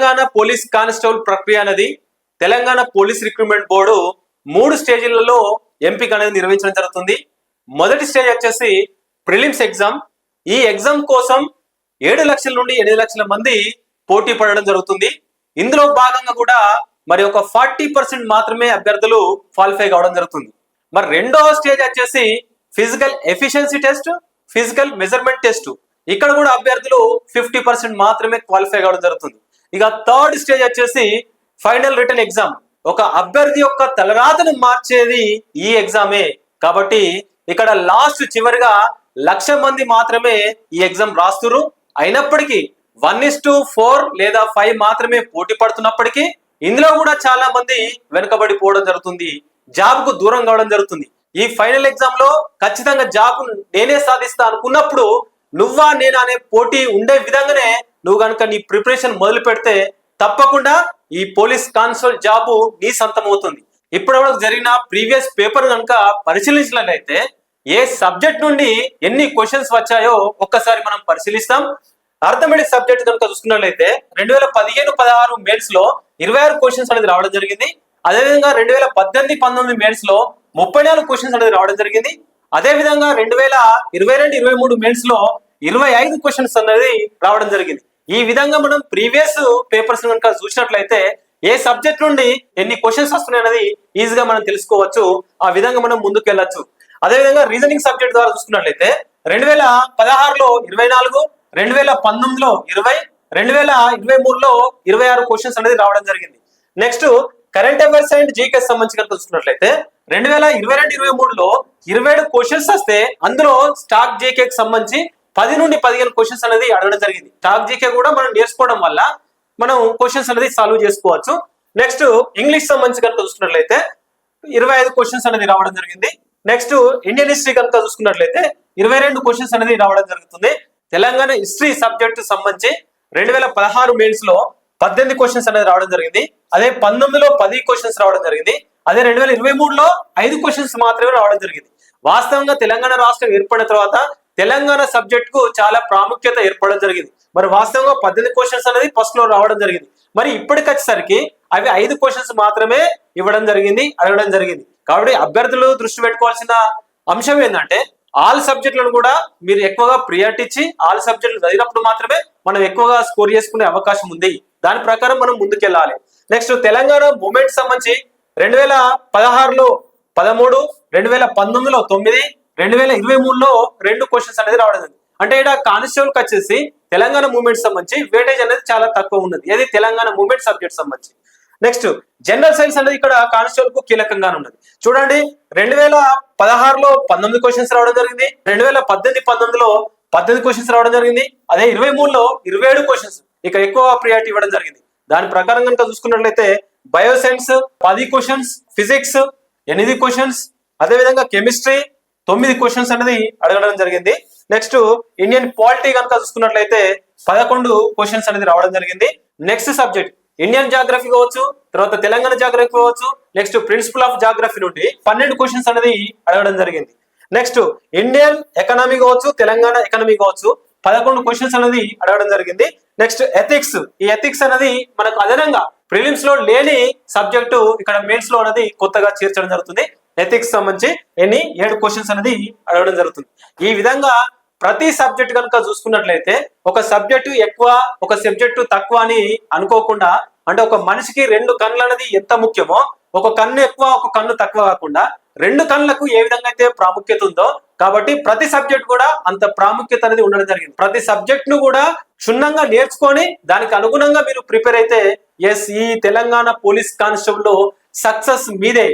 Telangana police constable ప్రక్రియ అనేది Telangana police recruitment board 3 స్టేజీలలో ఎంపిక అనేది నిర్వహించడం జరుగుతుంది. మొదటి స్టేజ్ వచ్చేసి ప్రిలిమ్స్ ఎగ్జామ్. ఈ ఎగ్జామ్ కోసం 7 లక్షల నుండి 8 లక్షల మంది పోటీ పడడం జరుగుతుంది. ఇందులో భాగంగా కూడా మరి ఒక 40% మాత్రమే అభ్యర్థులు క్వాలిఫై కావడం జరుగుతుంది. మరి రెండవ స్టేజ్ వచ్చేసి physical efficiency test, physical measurement test. ఇక్కడ కూడా అభ్యర్థులు 50% మాత్రమే క్వాలిఫై కావడం జరుగుతుంది. ఇక థర్డ్ స్టేజ్ వచ్చేసి ఫైనల్ రిటన్ ఎగ్జామ్. ఒక అభ్యర్థి యొక్క తలరాతను మార్చేది ఈ ఎగ్జామే. కాబట్టి ఇక్కడ లాస్ట్ చివరిగా 1,00,000 మంది మాత్రమే ఈ ఎగ్జామ్ రాస్తున్నారు. అయినప్పటికీ 1:4 లేదా 5 మాత్రమే పోటీ పడుతున్నప్పటికీ ఇందులో కూడా చాలా మంది వెనుకబడిపోవడం జరుగుతుంది, జాబ్ కు దూరం కావడం జరుగుతుంది. ఈ ఫైనల్ ఎగ్జామ్ లో ఖచ్చితంగా జాబ్ నేనే సాధిస్తా అనుకున్నప్పుడు నువ్వా నేనా అనే పోటీ ఉండే విధంగానే నువ్వు కనుక నీ ప్రిపరేషన్ మొదలు పెడితే తప్పకుండా ఈ పోలీస్ కానిస్టేబుల్ జాబ్ నీ సొంతం అవుతుంది. ఇప్పటివరకు జరిగిన ప్రీవియస్ పేపర్ కనుక పరిశీలించినట్లయితే ఏ సబ్జెక్ట్ నుండి ఎన్ని క్వశ్చన్స్ వచ్చాయో ఒక్కసారి మనం పరిశీలిస్తాం. అర్థమెటిక్ సబ్జెక్ట్ కనుక చూసుకున్నట్లయితే 2015-16 మెయిన్స్ లో 26 క్వశ్చన్స్ అనేది రావడం జరిగింది. అదేవిధంగా 2018-19 మెయిన్స్ లో 34 క్వశ్చన్స్ అనేది రావడం జరిగింది. అదేవిధంగా 2022-23 మెయిన్స్ లో 25 క్వశ్చన్స్ అనేది రావడం జరిగింది. ఈ విధంగా మనం ప్రీవియస్ పేపర్స్ కనుక చూసినట్లయితే ఏ సబ్జెక్ట్ నుండి ఎన్ని క్వశ్చన్స్ వస్తున్నాయి అనేది ఈజీగా మనం తెలుసుకోవచ్చు. ఆ విధంగా మనం ముందుకు వెళ్ళొచ్చు. అదేవిధంగా రీజనింగ్ సబ్జెక్ట్ ద్వారా చూసుకున్నట్లయితే 2016లో 24, 2019లో 20, 2023లో 26 క్వశ్చన్స్ అనేది రావడం జరిగింది. Next current affairs and GK సంబంధించి కనుక చూసుకున్నట్లయితే 2022-23లో 27 క్వశ్చన్స్ వస్తే అందులో స్టాక్ జీకేకి సంబంధించి 10 నుండి 15 క్వశ్చన్స్ అనేది అడగడం జరిగింది. స్టాక్ జీకే కూడా మనం నేర్చుకోవడం వల్ల మనం క్వశ్చన్స్ అనేది సాల్వ్ చేసుకోవచ్చు. నెక్స్ట్ ఇంగ్లీష్ సంబంధించి కనుక చూసుకున్నట్లయితే 25 క్వశ్చన్స్ అనేది రావడం జరిగింది. నెక్స్ట్ ఇండియన్ హిస్టరీ కనుక చూసుకున్నట్లయితే 22 క్వశ్చన్స్ అనేది రావడం జరుగుతుంది. తెలంగాణ హిస్టరీ సబ్జెక్ట్ సంబంధించి 2016 మెయిన్స్ లో 18 క్వశ్చన్స్ అనేది రావడం జరిగింది. అదే 19లో 10 క్వశ్చన్స్ రావడం జరిగింది. అదే 2023లో 5 క్వశ్చన్స్ మాత్రమే రావడం జరిగింది. వాస్తవంగా తెలంగాణ రాష్ట్రం ఏర్పడిన తర్వాత తెలంగాణ సబ్జెక్ట్ కు చాలా ప్రాముఖ్యత ఏర్పడడం జరిగింది. మరి వాస్తవంగా 18 క్వశ్చన్స్ అనేది ఫస్ట్ లో రావడం జరిగింది. మరి ఇప్పటికి వచ్చేసరికి అవి 5 క్వశ్చన్స్ మాత్రమే ఇవ్వడం జరిగింది, అడగడం జరిగింది. కాబట్టి అభ్యర్థులు దృష్టి పెట్టుకోవాల్సిన అంశం ఏంటంటే ఆల్ సబ్జెక్టులను కూడా మీరు ఎక్కువగా ప్రియారిటీ ఇచ్చి ఆల్ సబ్జెక్టులు చదివినప్పుడు మాత్రమే మనం ఎక్కువగా స్కోర్ చేసుకునే అవకాశం ఉంది. దాని ప్రకారం మనం ముందుకెళ్ళాలి. నెక్స్ట్ తెలంగాణ మూమెంట్ సంబంధించి 2016లో 13, 2019లో 9, 2023లో 2 క్వశ్చన్స్ అనేది రావడం జరిగింది. అంటే ఇక్కడ కానిస్టేబుల్ వచ్చేసి తెలంగాణ మూవ్మెంట్ సంబంధించి వెయిటేజ్ అనేది చాలా తక్కువ ఉన్నది. ఏది తెలంగాణ మూవ్మెంట్ సబ్జెక్ట్ సంబంధించి. నెక్స్ట్ జనరల్ సైన్స్ అనేది ఇక్కడ కానిస్టేబుల్ కు కీలకంగా ఉన్నది. చూడండి 2016లో 19 క్వశ్చన్స్ రావడం జరిగింది. 2018-19లో 18 క్వశ్చన్స్ రావడం జరిగింది. అదే 23లో 27 క్వశ్చన్స్ ఇక ఎక్కువ ప్రియారిటీ ఇవ్వడం జరిగింది. దాని ప్రకారం కనుక చూసుకున్నట్లయితే బయోసైన్స్ 10 క్వశ్చన్స్, ఫిజిక్స్ 8 క్వశ్చన్స్, అదేవిధంగా కెమిస్ట్రీ 9 క్వశ్చన్స్ అనేది అడగడం జరిగింది. నెక్స్ట్ ఇండియన్ పాలిటీ కనుక చూసుకున్నట్లయితే 11 క్వశ్చన్స్ అనేది రావడం జరిగింది. నెక్స్ట్ సబ్జెక్ట్ ఇండియన్ జాగ్రఫీ కావచ్చు, తర్వాత తెలంగాణ జాగ్రఫీ కావచ్చు, నెక్స్ట్ ప్రిన్సిపల్ ఆఫ్ జాగ్రఫీ నుండి 12 క్వశ్చన్స్ అనేది అడగడం జరిగింది. నెక్స్ట్ ఇండియన్ ఎకనామీ కావచ్చు, తెలంగాణ ఎకనామీ కావచ్చు 11 క్వశ్చన్స్ అనేది అడగడం జరిగింది. Next ethics. ఈ ఎథిక్స్ అనేది మనకు అదనంగా ప్రిలిమ్స్ లో లేని సబ్జెక్టు ఇక్కడ మెయిన్స్ లో అనేది కొత్తగా చేర్చడం జరుగుతుంది. ఎథిక్స్ సంబంధించి 7 క్వశ్చన్స్ అనేది అడగడం జరుగుతుంది. ఈ విధంగా ప్రతి సబ్జెక్ట్ కనుక చూసుకున్నట్లయితే ఒక సబ్జెక్టు ఎక్కువ, ఒక సబ్జెక్టు తక్కువ అని అనుకోకుండా, అంటే ఒక మనిషికి 2 కన్నులు అనేది ఎంత ముఖ్యమో ఒక కన్ను ఎక్కువ, ఒక కన్ను తక్కువ కాకుండా 2 కన్నులకు ఏ విధంగా అయితే ప్రాముఖ్యత ఉందో కాబట్టి ప్రతి సబ్జెక్ట్ కూడా అంత ప్రాముఖ్యత అనేది ఉండడం జరిగింది. ప్రతి సబ్జెక్ట్ ను కూడా క్షుణ్ణంగా నేర్చుకొని దానికి అనుగుణంగా మీరు ప్రిపేర్ అయితే ఈ తెలంగాణ పోలీస్ కానిస్టేబుల్ లో సక్సెస్ మీదే.